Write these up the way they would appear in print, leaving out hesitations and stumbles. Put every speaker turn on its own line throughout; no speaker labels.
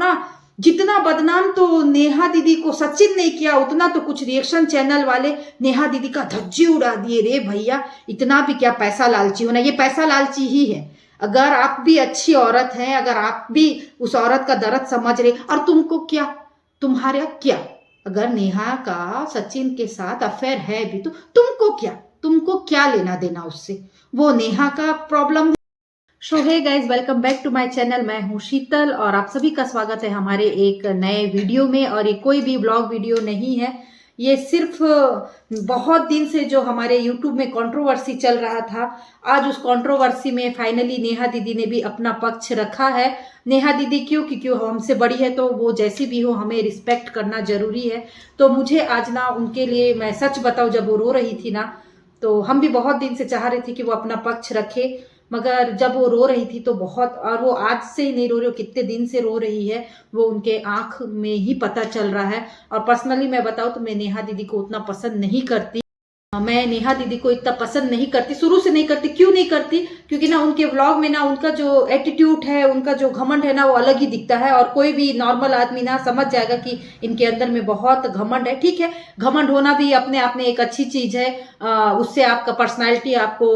ना, जितना बदनाम तो नेहा दीदी को सचिन ने किया उतना तो कुछ रिएक्शन चैनल वाले नेहा दीदी का धज्जी उड़ा दिए। रे भैया, इतना भी क्या पैसा लालची होना, ये पैसा लालची ही है। अगर आप भी अच्छी औरत हैं, अगर आप भी उस औरत का दर्द समझ रहे, और तुमको क्या, तुम्हारा क्या, अगर नेहा का सचिन के साथ अफेयर है भी तो तुमको क्या लेना देना उससे, वो नेहा का problem. So hey guys, welcome back to my channel. मैं हूं शीतल और आप सभी का स्वागत है हमारे एक नए वीडियो में। और ये कोई भी ब्लॉग वीडियो नहीं है, ये सिर्फ बहुत दिन से जो हमारे यूट्यूब में कंट्रोवर्सी चल रहा था, आज उस कंट्रोवर्सी में फाइनली नेहा दीदी ने भी अपना पक्ष रखा है। नेहा दीदी क्यों, क्योंकि वो हमसे बड़ी है तो वो जैसी भी हो हमें रिस्पेक्ट करना जरूरी है। तो मुझे आज ना उनके लिए, मैं सच बताऊं, जब वो रो रही थी ना, तो हम भी बहुत दिन से चाह रहे थे कि वो अपना पक्ष रखे, मगर जब वो रो रही थी तो बहुत, और वो आज से ही नहीं रो रही, वो कितने दिन से रो रही है वो उनके आंख में ही पता चल रहा है। और पर्सनली मैं बताऊं तो मैं नेहा दीदी को उतना पसंद नहीं करती। मैं नेहा दीदी को इतना पसंद नहीं करती, शुरू से नहीं करती। क्यों नहीं करती? क्योंकि ना उनके व्लॉग में ना उनका जो एटीट्यूड है, उनका जो घमंड है ना, वो अलग ही दिखता है। और कोई भी नॉर्मल आदमी ना समझ जाएगा कि इनके अंदर में बहुत घमंड है। ठीक है, घमंड होना भी अपने आप में एक अच्छी चीज है। उससे आपका पर्सनालिटी आपको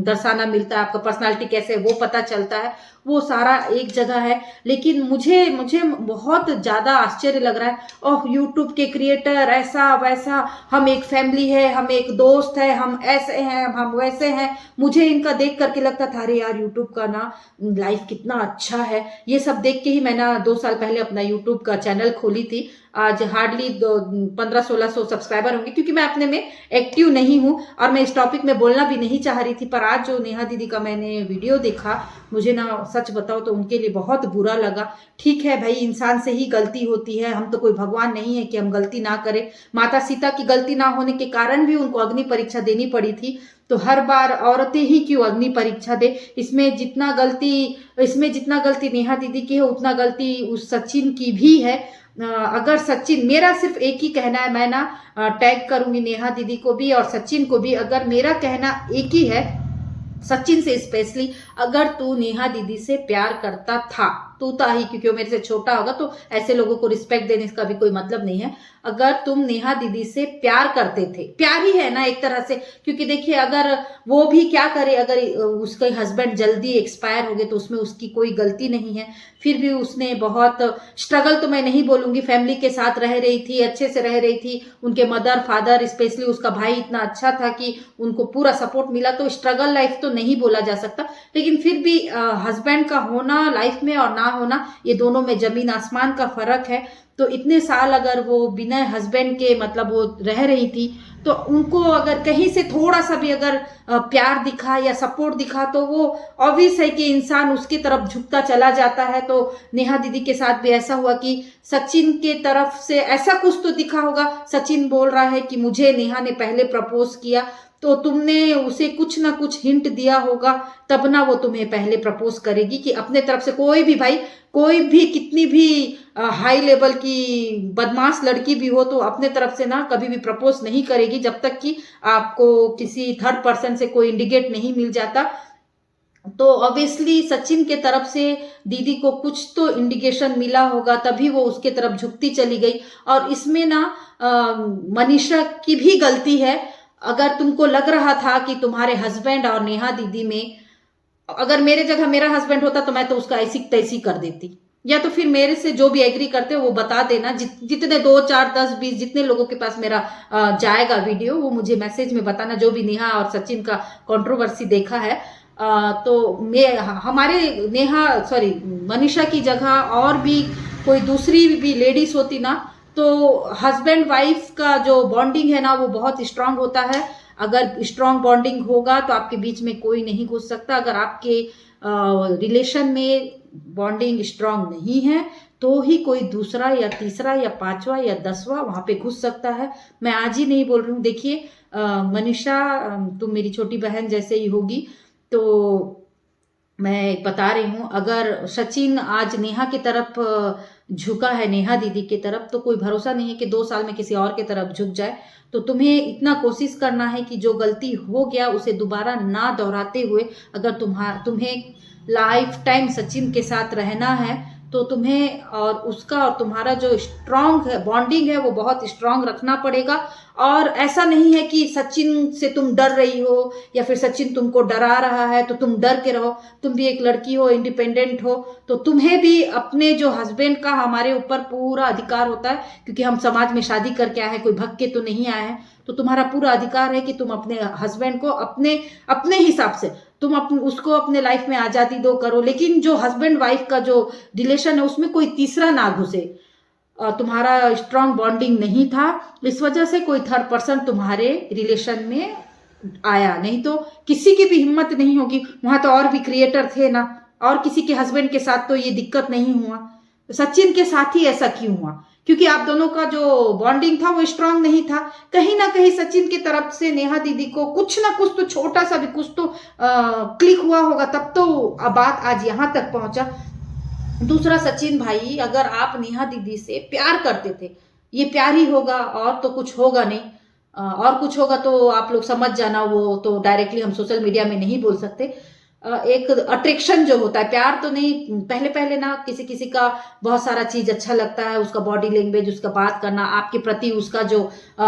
दर्शाना मिलता है, आपका पर्सनालिटी कैसे है वो पता चलता है, वो सारा एक जगह है। लेकिन मुझे मुझे बहुत ज्यादा आश्चर्य लग रहा है, ओह यूट्यूब के क्रिएटर ऐसा वैसा, हम एक फैमिली है, हम एक दोस्त है, हम ऐसे हैं, हम वैसे हैं। मुझे इनका देख करके लगता था अरे यार, यूट्यूब का ना लाइफ कितना अच्छा है। ये सब देख के ही मैंने 2 साल पहले अपना यूट्यूब का चैनल खोली थी। आज हार्डली 1500-1600 सब्सक्राइबर होंगे, क्योंकि मैं अपने में एक्टिव नहीं हूँ और मैं इस टॉपिक में बोलना भी नहीं चाह रही थी। पर आज जो नेहा दीदी का मैंने वीडियो देखा, मुझे ना सच बताओ तो उनके लिए बहुत बुरा लगा। ठीक है भाई, इंसान से ही गलती होती है, हम तो कोई भगवान नहीं है कि हम गलती ना करें। माता सीता की गलती ना होने के कारण भी उनको अग्नि परीक्षा देनी पड़ी थी, तो हर बार औरतें ही क्यों अग्नि परीक्षा दे? इसमें जितना गलती नेहा दीदी की है उतना गलती उस सचिन की भी है। अगर सचिन, मेरा सिर्फ एक ही कहना है, मैं ना टैग करूंगी नेहा दीदी को भी और सचिन को भी। अगर मेरा कहना एक ही है, सचिन से स्पेशली, अगर तू नेहा दीदी से प्यार करता था, तू था ही, क्योंकि वो मेरे से छोटा होगा तो ऐसे लोगों को रिस्पेक्ट देने का भी कोई मतलब नहीं है। अगर तुम नेहा दीदी से प्यार करते थे, प्यार ही है ना एक तरह से, क्योंकि देखिए अगर वो भी क्या करे, अगर उसके हस्बैंड जल्दी एक्सपायर हो गए तो उसमें उसकी कोई गलती नहीं है। फिर भी उसने बहुत स्ट्रगल, तो मैं नहीं बोलूंगी, फैमिली के साथ रह रही थी, अच्छे से रह रही थी। उनके मदर फादर स्पेशली उसका भाई इतना अच्छा था कि उनको पूरा सपोर्ट मिला, तो स्ट्रगल लाइफ तो नहीं बोला जा सकता। लेकिन फिर भी हस्बैंड का होना लाइफ में और ना होना, ये दोनों में जमीन आसमान का फर्क है। तो इतने साल अगर वो बिना हस्बैंड के, मतलब वो रह रही थी, तो उनको अगर कहीं से थोड़ा सा भी अगर प्यार दिखा या सपोर्ट दिखा तो वो ऑब्वियस है कि इंसान उसकी तरफ झुकता चला जाता है। तो नेहा दीदी के साथ भी ऐसा हुआ कि सचिन के तरफ से ऐसा कुछ तो दिखा होगा। सचिन बोल रहा है कि मुझे नेहा ने पहले प्रपोज किया, तो तुमने उसे कुछ ना कुछ हिंट दिया होगा, तब ना वो तुम्हें पहले प्रपोज करेगी। कि अपने तरफ से कोई भी भाई, कोई भी कितनी भी हाई लेवल की बदमाश लड़की भी हो, तो अपने तरफ से ना कभी भी प्रपोज नहीं करेगी जब तक कि आपको किसी थर्ड पर्सन से कोई इंडिकेट नहीं मिल जाता। तो ऑब्वियसली सचिन के तरफ से दीदी को कुछ तो इंडिकेशन मिला होगा, तभी वो उसके तरफ झुकती चली गई। और इसमें ना मनीषा की भी गलती है। अगर तुमको लग रहा था कि तुम्हारे हस्बैंड और नेहा दीदी में, अगर मेरे जगह मेरा हस्बैंड होता तो मैं तो उसका ऐसी तैसी कर देती। या तो फिर मेरे से जो भी एग्री करते हो वो बता देना, जितने 2 4 10 20 जितने लोगों के पास मेरा जाएगा वीडियो, वो मुझे मैसेज में बताना, जो भी नेहा और सचिन का कंट्रोवर्सी देखा है। तो मैं, हमारे नेहा सॉरी मनीषा की जगह और भी कोई दूसरी भी लेडीज होती ना, तो हस्बैंड वाइफ का जो बॉन्डिंग है ना वो बहुत स्ट्रांग होता है। अगर स्ट्रांग बॉन्डिंग होगा तो आपके बीच में कोई नहीं घुस सकता। अगर आपके रिलेशन में बॉन्डिंग स्ट्रांग नहीं है तो ही कोई दूसरा या तीसरा या पांचवा या 10वां वहां पे घुस सकता है। मैं आज ही नहीं बोल रही हूँ। देखिए मनीषा, तुम मेरी छोटी बहन जैसे ही होगी, तो मैं बता रही हूँ, अगर सचिन आज नेहा की तरफ झुका है, नेहा दीदी की तरफ, तो कोई भरोसा नहीं है कि 2 साल में किसी और की तरफ झुक जाए। तो तुम्हें इतना कोशिश करना है कि जो गलती हो गया उसे दोबारा ना दोहराते हुए, अगर तुम्हें लाइफ टाइम सचिन के साथ रहना है तो तुम्हें और उसका और तुम्हारा जो स्ट्रांग है बॉन्डिंग है वो बहुत स्ट्रांग रखना पड़ेगा। और ऐसा नहीं है कि सचिन से तुम डर रही हो या फिर सचिन तुमको डरा रहा है तो तुम डर के रहो। तुम भी एक लड़की हो, इंडिपेंडेंट हो, तो तुम्हें भी अपने जो हस्बैंड का हमारे ऊपर पूरा अधिकार होता है, क्योंकि हम समाज में शादी करके आए हैं, कोई भग के तो नहीं आए हैं। तो तुम्हारा पूरा अधिकार है कि तुम अपने हस्बैंड को अपने अपने हिसाब से तुम उसको अपने लाइफ में आजादी दो, करो, लेकिन जो हस्बैंड वाइफ का जो रिलेशन है उसमें कोई तीसरा ना घुसे। तुम्हारा स्ट्रांग बॉन्डिंग नहीं था, इस वजह से कोई थर्ड पर्सन तुम्हारे रिलेशन में आया, नहीं तो किसी की भी हिम्मत नहीं होगी। वहां तो और भी क्रिएटर थे ना, और किसी के हस्बैंड के साथ तो ये दिक्कत नहीं हुआ, सचिन के साथ ही ऐसा क्यों हुआ? क्योंकि आप दोनों का जो बॉन्डिंग था वो स्ट्रांग नहीं था। कहीं ना कहीं सचिन की तरफ से नेहा दीदी को कुछ ना कुछ तो छोटा सा भी कुछ तो क्लिक हुआ होगा, तब तो बात आज यहाँ तक पहुंचा। दूसरा, सचिन भाई, अगर आप नेहा दीदी से प्यार करते थे, ये प्यार ही होगा और तो कुछ होगा नहीं। और कुछ होगा तो आप लोग समझ जाना, वो तो डायरेक्टली हम सोशल मीडिया में नहीं बोल सकते। एक अट्रैक्शन जो होता है, प्यार तो नहीं। पहले पहले ना किसी किसी का बहुत सारा चीज अच्छा लगता है, उसका बॉडी लैंग्वेज, उसका बात करना, आपके प्रति उसका जो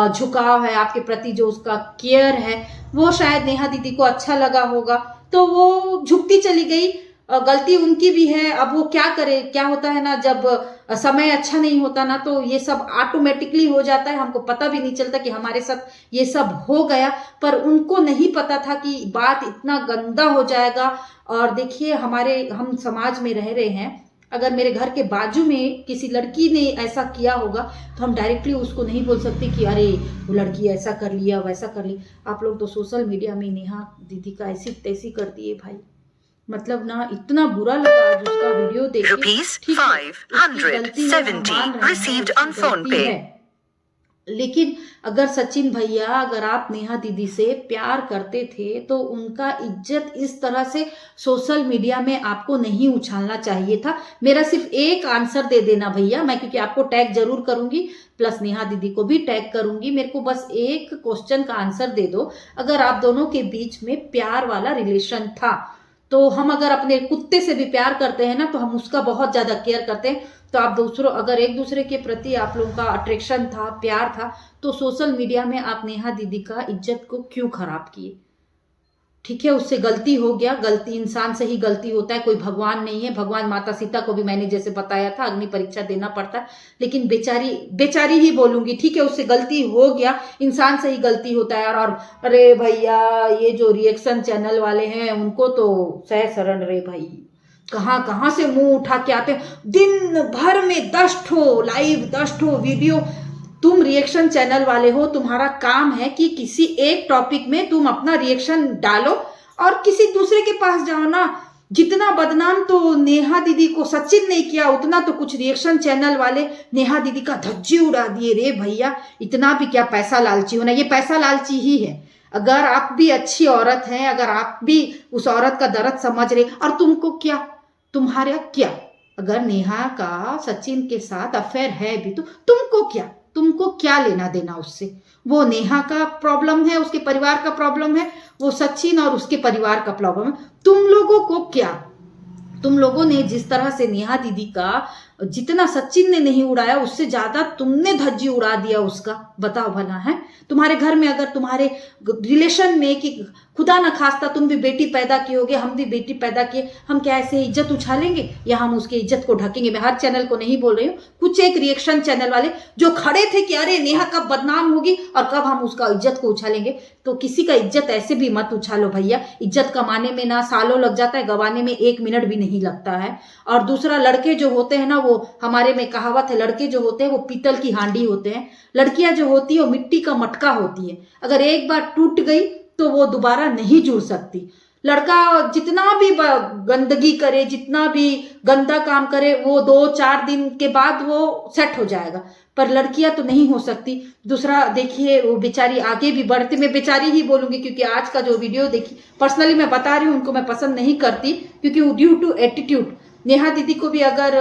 झुकाव है, आपके प्रति जो उसका केयर है, वो शायद नेहा दीदी को अच्छा लगा होगा, तो वो झुकती चली गई। गलती उनकी भी है। अब वो क्या करे, क्या होता है ना, जब समय अच्छा नहीं होता ना तो ये सब ऑटोमेटिकली हो जाता है, हमको पता भी नहीं चलता कि हमारे साथ ये सब हो गया। पर उनको नहीं पता था कि बात इतना गंदा हो जाएगा। और देखिए, हम समाज में रह रहे हैं, अगर मेरे घर के बाजू में किसी लड़की ने ऐसा किया होगा तो हम डायरेक्टली उसको नहीं बोल सकते कि अरे वो लड़की ऐसा कर लिया, वैसा कर ली। आप लोग तो सोशल मीडिया में नेहा दीदी का ऐसी तैसी कर दिए भाई, मतलब ना इतना बुरा लगा आज उसका वीडियो देख के। ठीक है, उसकी गलती है, हम मान रहे हैं, उसकी गलती है। लेकिन अगर सचिन भैया, अगर आप नेहा दीदी से प्यार करते थे तो उनका इज्जत इस तरह से सोशल मीडिया में आपको नहीं उछालना चाहिए था। मेरा सिर्फ एक आंसर दे देना भैया, मैं क्योंकि आपको टैग जरूर करूंगी, प्लस नेहा दीदी को भी टैग करूंगी। मेरे को बस एक क्वेश्चन का आंसर दे दो। अगर आप दोनों के बीच में प्यार वाला रिलेशन था, तो हम अगर अपने कुत्ते से भी प्यार करते हैं ना तो हम उसका बहुत ज्यादा केयर करते हैं। तो आप दूसरों, अगर एक दूसरे के प्रति आप लोगों का अट्रैक्शन था, प्यार था, तो सोशल मीडिया में आप नेहा दीदी का इज्जत को क्यों खराब किए? ठीक है, उससे गलती हो गया, गलती इंसान से ही गलती होता है, कोई भगवान नहीं है। भगवान माता सीता को भी मैंने जैसे बताया था अग्नि परीक्षा देना पड़ता है, लेकिन बेचारी बेचारी ही बोलूंगी, ठीक है, उससे गलती हो गया, इंसान से ही गलती होता है। और अरे भैया, ये जो रिएक्शन चैनल वाले हैं उनको तो सह शरण रे भाई, कहाँ कहाँ से मुंह उठा के आते हैं, दिन भर में 10 ठो लाइव, 10 ठो वीडियो। तुम रिएक्शन चैनल वाले हो, तुम्हारा काम है कि किसी एक टॉपिक में तुम अपना रिएक्शन डालो और किसी दूसरे के पास जाओ ना। जितना बदनाम तो नेहा दीदी को सचिन ने किया, उतना तो कुछ रिएक्शन चैनल वाले नेहा दीदी का धज्जी उड़ा दिए। रे भैया, इतना भी क्या पैसा लालची होना, ये पैसा लालची ही है। अगर आप भी अच्छी औरत हैं, अगर आप भी उस औरत का दर्द समझ रहे, और तुमको क्या, तुम्हारा क्या, अगर नेहा का सचिन के साथ अफेयर है भी तो तुमको क्या लेना देना उससे? वो नेहा का प्रॉब्लम है, उसके परिवार का प्रॉब्लम है, वो सचिन और उसके परिवार का प्रॉब्लम है। तुम लोगों को क्या? तुम लोगों ने जिस तरह से नेहा दीदी का जितना सचिन ने नहीं उड़ाया, उससे ज्यादा तुमने धज्जी उड़ा दिया उसका। बताओ भला, है तुम्हारे घर में, अगर तुम्हारे रिलेशन में कि खुदा न खास्ता तुम भी बेटी पैदा किए होगे, हम भी बेटी पैदा किए, हम क्या ऐसे इज्जत उछालेंगे या हम उसकी इज्जत को ढकेंगे? मैं हर चैनल को नहीं बोल रही हूँ, कुछ एक रिएक्शन चैनल वाले जो खड़े थे कि अरे नेहा कब बदनाम होगी और कब हम उसका इज्जत को उछालेंगे। तो किसी का इज्जत ऐसे भी मत उछालो भैया। इज्जत कमाने में ना सालों लग जाता है, गवाने में 1 मिनट भी नहीं लगता है। और दूसरा, लड़के जो होते हैं ना, वो हमारे में कहावत है, लड़के जो होते हैं वो पीतल की हांडी होते हैं, लड़कियां जो होती है वो मिट्टी का मटका होती है। अगर एक बार टूट गई तो वो दोबारा नहीं जुड़ सकती। लड़का जितना भी गंदगी करे, जितना भी गंदा काम करे, वो 2-4 दिन के बाद वो सेट हो जाएगा, पर लड़कियां तो नहीं हो सकती। दूसरा देखिए, वो बेचारी आगे भी बढ़ती, मैं बेचारी ही बोलूंगी क्योंकि आज का जो वीडियो देखी, पर्सनली मैं बता रही हूँ, उनको मैं पसंद नहीं करती, क्योंकि ड्यू टू एटीट्यूड। नेहा दीदी को भी अगर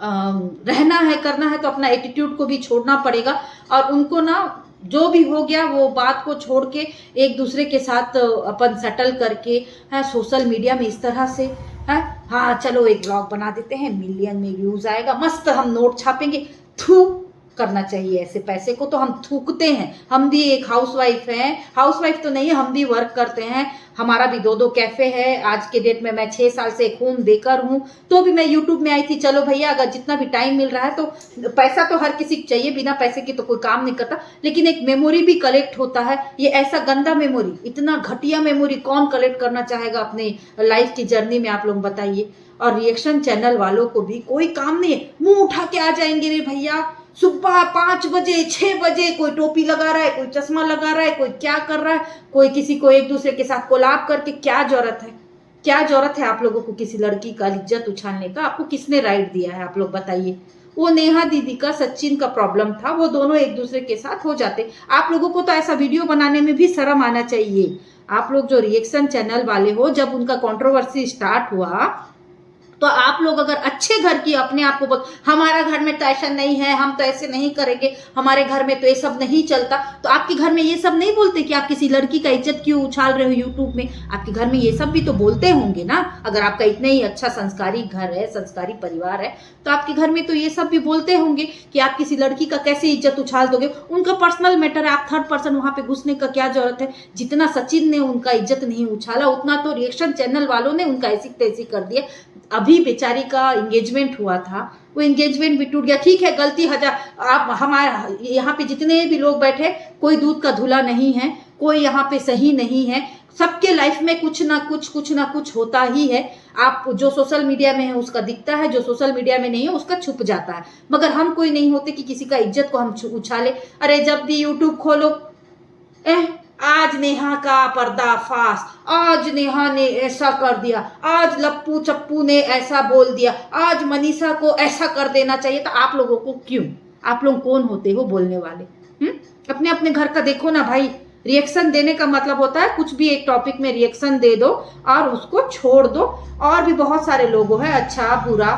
रहना है, करना है, तो अपना एटीट्यूड को भी छोड़ना पड़ेगा। और उनको ना जो भी हो गया वो बात को छोड़ के एक दूसरे के साथ अपन सेटल करके है, सोशल मीडिया में इस तरह से है हाँ चलो एक ब्लॉग बना देते हैं, मिलियन में व्यूज आएगा, मस्त हम नोट छापेंगे। थू करना चाहिए ऐसे पैसे को, तो हम थूकते हैं। हम भी एक हाउसवाइफ हैं, हाउसवाइफ तो नहीं है, हम भी वर्क करते हैं, हमारा भी 2-2 कैफे है। आज के डेट में मैं 6 साल से एक होम बेकर हूँ, तो भी मैं यूट्यूब में आई थी। चलो भैया, अगर जितना भी टाइम मिल रहा है, तो पैसा तो हर किसी को चाहिए, बिना पैसे के तो कोई काम नहीं करता, लेकिन एक मेमोरी भी कलेक्ट होता है। ये ऐसा गंदा मेमोरी, इतना घटिया मेमोरी कौन कलेक्ट करना चाहेगा अपने लाइफ की जर्नी में, आप लोग बताइए। और रिएक्शन चैनल वालों को भी कोई काम नहीं है, मुंह उठा के आ जाएंगे रे भैया, सुबह 5 बजे 6 बजे कोई टोपी लगा रहा है, कोई चश्मा लगा रहा है, कोई क्या कर रहा है, कोई किसी को एक दूसरे के साथ कोलाब करके। क्या जरूरत है, क्या जरूरत है आप लोगों को किसी लड़की का इज्जत उछालने का? आपको किसने राइट दिया है, आप लोग बताइए। वो नेहा दीदी का सचिन का प्रॉब्लम था, वो दोनों एक दूसरे के साथ हो जाते। आप लोगों को तो ऐसा वीडियो बनाने में भी शर्म आना चाहिए। आप लोग जो रिएक्शन चैनल वाले हो, जब उनका कंट्रोवर्सी स्टार्ट हुआ, तो आप लोग अगर अच्छे घर की अपने आप को हमारा घर में तो ऐसा नहीं है, हम तो ऐसे नहीं करेंगे, हमारे घर में तो ये सब नहीं चलता, तो आपके घर में ये सब नहीं बोलते कि आप किसी लड़की का इज्जत क्यों उछाल रहे हो यूट्यूब में? आपके घर में ये सब भी तो बोलते होंगे ना। अगर आपका इतना ही अच्छा संस्कारी घर है, संस्कारी परिवार है, तो आपके घर में तो ये सब भी बोलते होंगे कि आप किसी लड़की का कैसे इज्जत उछाल दोगे। उनका पर्सनल मैटर है, आप थर्ड पर्सन वहां पे घुसने का क्या जरूरत है? जितना सचिन ने उनका इज्जत नहीं उछाला, उतना तो रिएक्शन चैनल वालों ने उनका ऐसी तैसी कर दिया। अभी बेचारी का एंगेजमेंट हुआ था, वो एंगेजमेंट भी टूट गया। ठीक है, गलती हजार, आप हमारे यहाँ पे जितने भी लोग बैठे, कोई दूध का धुला नहीं है, कोई यहाँ पे सही नहीं है। सबके लाइफ में कुछ ना कुछ होता ही है। आप जो सोशल मीडिया में है उसका दिखता है, जो सोशल मीडिया में नहीं है उसका छुप जाता है। मगर हम कोई नहीं होते कि किसी का इज्जत को हम उछाले। अरे जब भी यूट्यूब खोलो, आज नेहा का पर्दाफाश, आज नेहा ने ऐसा कर दिया, आज लप्पू चप्पू ने ऐसा बोल दिया, आज मनीषा को ऐसा कर देना चाहिए। तो आप लोगों को क्यों, आप लोग कौन होते हो बोलने वाले? अपने अपने घर का देखो ना भाई। रिएक्शन देने का मतलब होता है कुछ भी एक टॉपिक में रिएक्शन दे दो और उसको छोड़ दो। और भी बहुत सारे लोग हैं, अच्छा बुरा,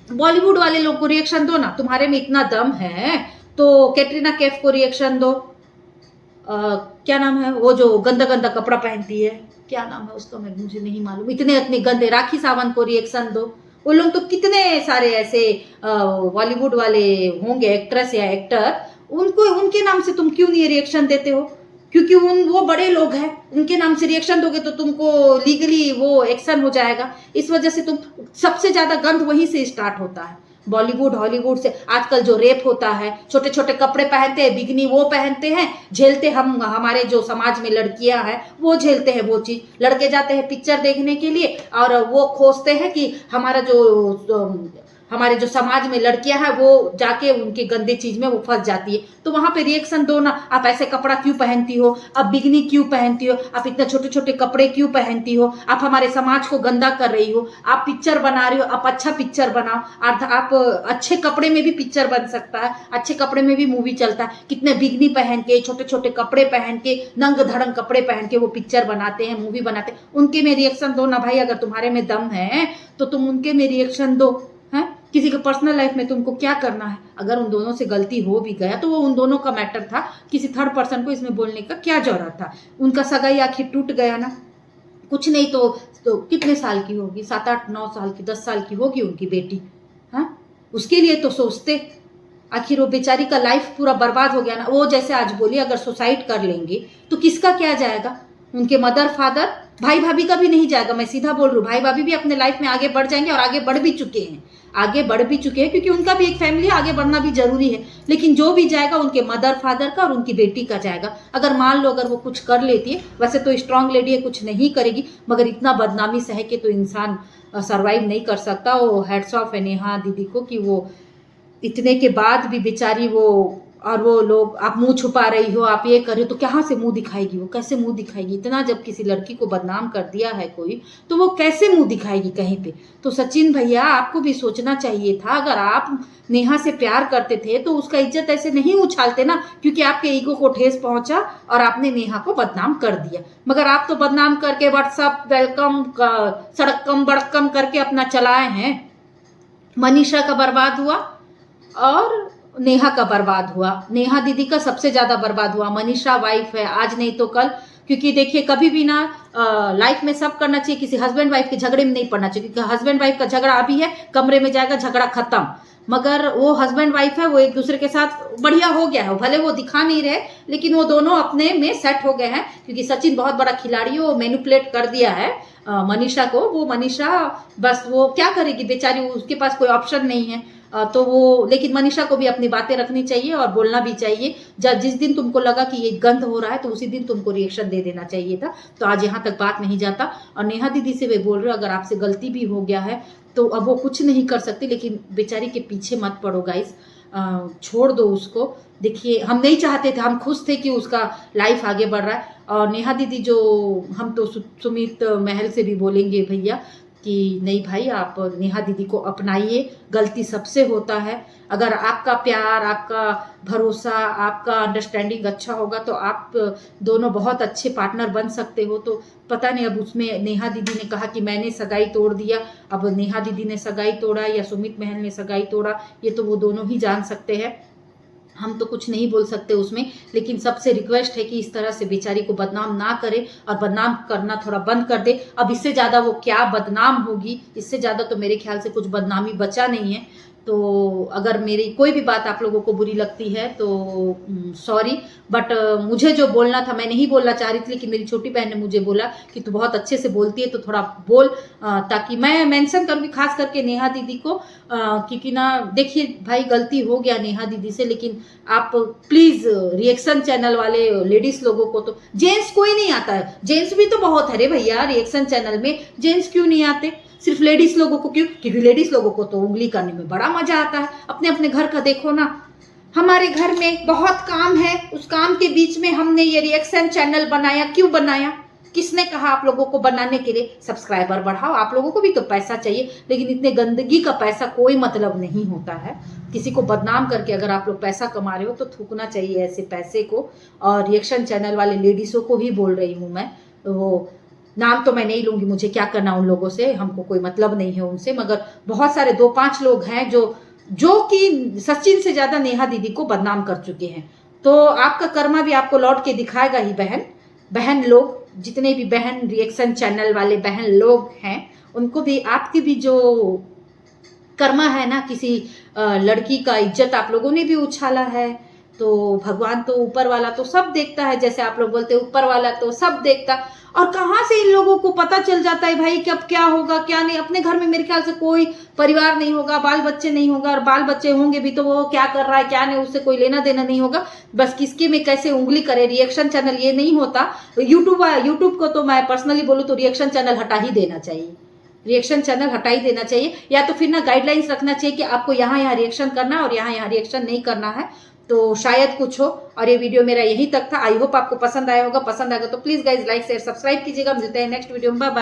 बॉलीवुड वाले लोग को रिएक्शन दो ना। तुम्हारे में इतना दम है तो कैटरीना कैफ को रिएक्शन दो। क्या नाम है वो जो गंदा गंदा कपड़ा पहनती है, क्या नाम है उसका, मुझे नहीं मालूम, इतने इतने गंदे, राखी सावंत को रिएक्शन दो। वो लोग तो कितने सारे ऐसे बॉलीवुड वाले होंगे, एक्ट्रेस या एक्टर, उनको उनके नाम से तुम क्यों नहीं रिएक्शन देते हो? क्योंकि वो बड़े लोग हैं, उनके नाम से रिएक्शन दोगे तो तुमको लीगली वो एक्शन हो जाएगा। इस वजह से तुम, सबसे ज्यादा गंद वहीं से स्टार्ट होता है, बॉलीवुड हॉलीवुड से। आजकल जो रेप होता है, छोटे छोटे कपड़े पहनते हैं, बिगनी वो पहनते हैं, झेलते हम, हमारे जो समाज में लड़कियां हैं वो झेलते हैं वो चीज। लड़के जाते हैं पिक्चर देखने के लिए और वो खोजते हैं कि हमारे जो समाज में लड़कियां हैं वो जाके उनके गंदे चीज में वो फंस जाती है। तो वहां पे रिएक्शन दो ना, आप ऐसे कपड़ा क्यों पहनती हो, आप बिगनी क्यों पहनती हो, आप इतने छोटे छोटे कपड़े क्यों पहनती हो, आप हमारे समाज को गंदा कर रही हो। आप पिक्चर बना रही हो, आप अच्छा पिक्चर बनाओ। आप अच्छे कपड़े में भी पिक्चर बन सकता है, अच्छे कपड़े में भी मूवी चलता है। कितने बिगनी पहन के, छोटे छोटे कपड़े पहन के, नंग धड़ंग कपड़े पहन के वो पिक्चर बनाते हैं, मूवी बनाते हैं। उनके में रिएक्शन दो ना भाई, अगर तुम्हारे में दम है तो तुम उनके में रिएक्शन दो। है किसी के पर्सनल लाइफ में तुमको क्या करना है? अगर उन दोनों से गलती हो भी गया तो वो उन दोनों का मैटर था, किसी थर्ड पर्सन को इसमें बोलने का क्या जरूरत था? उनका सगाई आखिर टूट गया ना, कुछ नहीं तो कितने साल की होगी, 7 8 9 साल की, 10 साल की होगी उनकी बेटी। हाँ, उसके लिए तो सोचते। आखिर वो बेचारी का लाइफ पूरा बर्बाद हो गया ना। वो जैसे आज बोली अगर सुसाइड कर लेंगे तो किसका क्या जाएगा? उनके मदर फादर, भाई भाभी का भी नहीं जाएगा। मैं सीधा बोल रही हूँ, भाई भाभी भी अपने लाइफ में आगे बढ़ जाएंगे और आगे बढ़ भी चुके हैं, आगे बढ़ भी चुके हैं, क्योंकि उनका भी एक फैमिली है, आगे बढ़ना भी जरूरी है। लेकिन जो भी जाएगा उनके मदर फादर का और उनकी बेटी का जाएगा। अगर मान लो अगर वो कुछ कर लेती है, वैसे तो स्ट्रांग लेडी है, कुछ नहीं करेगी, मगर इतना बदनामी सह के तो इंसान सरवाइव नहीं कर सकता। वो हेड्स ऑफ है नेहा दीदी को कि वो इतने के बाद भी बेचारी वो, और वो लोग, आप मुंह छुपा रही हो, आप ये कर रहे हो, तो कहाँ से मुंह दिखाएगी वो? कैसे मुंह दिखाएगी? इतना जब किसी लड़की को बदनाम कर दिया है कोई, तो वो कैसे मुंह दिखाएगी कहीं पे? तो सचिन भैया आपको भी सोचना चाहिए था। अगर आप नेहा से प्यार करते थे तो उसका इज्जत ऐसे नहीं उछालते ना, क्योंकि आपके ईगो को ठेस पहुंचा और आपने नेहा को बदनाम कर दिया। मगर आप तो बदनाम करके व्हाट्सअप वेलकम, सड़कम बड़कम करके अपना चलाए हैं। मनीषा का बर्बाद हुआ और नेहा का बर्बाद हुआ। नेहा दीदी का सबसे ज्यादा बर्बाद हुआ। मनीषा वाइफ है, आज नहीं तो कल, क्योंकि देखिए कभी भी ना लाइफ में सब करना चाहिए, किसी हस्बैंड वाइफ के झगड़े में नहीं पड़ना चाहिए, क्योंकि हस्बैंड वाइफ का झगड़ा अभी है, कमरे में जाएगा झगड़ा खत्म। मगर वो हस्बैंड वाइफ है, वो एक दूसरे के साथ बढ़िया हो गया है, भले वो दिखा नहीं रहे लेकिन वो दोनों अपने में सेट हो गए हैं। क्योंकि सचिन बहुत बड़ा खिलाड़ी है, वो मैनिपुलेट कर दिया है मनीषा को। वो मनीषा बस वो क्या करेगी बेचारी, उसके पास कोई ऑप्शन नहीं है। तो वो, लेकिन मनीषा को भी अपनी बातें रखनी चाहिए और बोलना भी चाहिए। जिस दिन तुमको लगा कि ये गंद हो रहा है तो उसी दिन तुमको रिएक्शन दे देना चाहिए था। तो आज यहाँ तक बात नहीं जाता। और नेहा दीदी से वे बोल रहे हो, अगर आपसे गलती भी हो गया है तो अब वो कुछ नहीं कर सकती, लेकिन बेचारी के पीछे मत पड़ो गाइस, छोड़ दो उसको। देखिए हम नहीं चाहते थे, हम खुश थे कि उसका लाइफ आगे बढ़ रहा है। और नेहा दीदी जो, हम तो सुमित महल से भी बोलेंगे भैया कि नहीं भाई, आप नेहा दीदी को अपनाइए, गलती सबसे होता है। अगर आपका प्यार, आपका भरोसा, आपका अंडरस्टैंडिंग अच्छा होगा तो आप दोनों बहुत अच्छे पार्टनर बन सकते हो। तो पता नहीं, अब उसमें नेहा दीदी ने कहा कि मैंने सगाई तोड़ दिया, अब नेहा दीदी ने सगाई तोड़ा या सुमित महल ने सगाई तोड़ा, ये तो वो दोनों ही जान सकते हैं, हम तो कुछ नहीं बोल सकते उसमें। लेकिन सबसे रिक्वेस्ट है कि इस तरह से बेचारी को बदनाम ना करे और बदनाम करना थोड़ा बंद कर दे। अब इससे ज़्यादा वो क्या बदनाम होगी, इससे ज़्यादा तो मेरे ख्याल से कुछ बदनामी बचा नहीं है। तो अगर मेरी कोई भी बात आप लोगों को बुरी लगती है तो सॉरी, बट मुझे जो बोलना था मैं नहीं बोलना चाह रही थी, लेकिन मेरी छोटी बहन ने मुझे बोला कि तू बहुत अच्छे से बोलती है तो थोड़ा बोल, ताकि मैं मेंशन करूँगी खास करके नेहा दीदी को। क्योंकि ना देखिए भाई, गलती हो गया नेहा दीदी से, लेकिन आप प्लीज रिएक्शन चैनल वाले लेडीज लोगों को, तो जेंट्स कोई नहीं आता है, जेंट्स भी तो बहुत है रे भैया रिएक्शन चैनल में, जेंट्स क्यों नहीं आते, सिर्फ लेडीज लोगों को क्यों? क्योंकि लेडीज लोगों को तो उंगली करने में बड़ा मजा आता है। अपने अपने घर का देखो ना, हमारे घर में बहुत काम है, उस काम के बीच में हमने ये रिएक्शन चैनल बनाया। क्यों बनाया? किसने कहा आप लोगों को बनाने के लिए? सब्सक्राइबर बढ़ाओ, आप लोगों को भी तो पैसा चाहिए, लेकिन इतने गंदगी का पैसा कोई मतलब नहीं होता है। किसी को बदनाम करके अगर आप लोग पैसा कमा रहे हो तो थूकना चाहिए ऐसे पैसे को। और रिएक्शन चैनल वाले लेडीजों को ही बोल रही हूँ मैं, वो नाम तो मैं नहीं लूंगी, मुझे क्या करना उन लोगों से, हमको कोई मतलब नहीं है उनसे। मगर बहुत सारे 2-5 लोग हैं जो कि सचिन से ज्यादा नेहा दीदी को बदनाम कर चुके हैं। तो आपका कर्मा भी आपको लौट के दिखाएगा ही। बहन लोग, जितने भी बहन रिएक्शन चैनल वाले बहन लोग हैं, उनको भी, आपकी भी जो कर्मा है ना, किसी लड़की का इज्जत आप लोगों ने भी उछाला है, तो भगवान तो, ऊपर वाला तो सब देखता है। जैसे आप लोग बोलते हैं ऊपर वाला तो सब देखता, और कहाँ से इन लोगों को पता चल जाता है भाई कि अब क्या होगा क्या नहीं। अपने घर में मेरे ख्याल से कोई परिवार नहीं होगा, बाल बच्चे नहीं होगा, और बाल बच्चे होंगे भी तो वो क्या कर रहा है क्या नहीं, उससे कोई लेना देना नहीं होगा। बस किसके में कैसे उंगली करे। रिएक्शन चैनल ये नहीं होता। यूट्यूब को तो मैं पर्सनली बोलूँ तो रिएक्शन चैनल हटा ही देना चाहिए, रिएक्शन चैनल हटा ही देना चाहिए। या तो फिर ना गाइडलाइंस रखना चाहिए कि आपको यहाँ रिएक्शन करना है और यहाँ रिएक्शन नहीं करना है, तो शायद कुछ हो। और ये वीडियो मेरा यहीं तक था। आई होप आपको पसंद आया होगा। पसंद आएगा तो please guys like share subscribe कीजिएगा। मिलते हैं नेक्स्ट वीडियो में। Bye bye.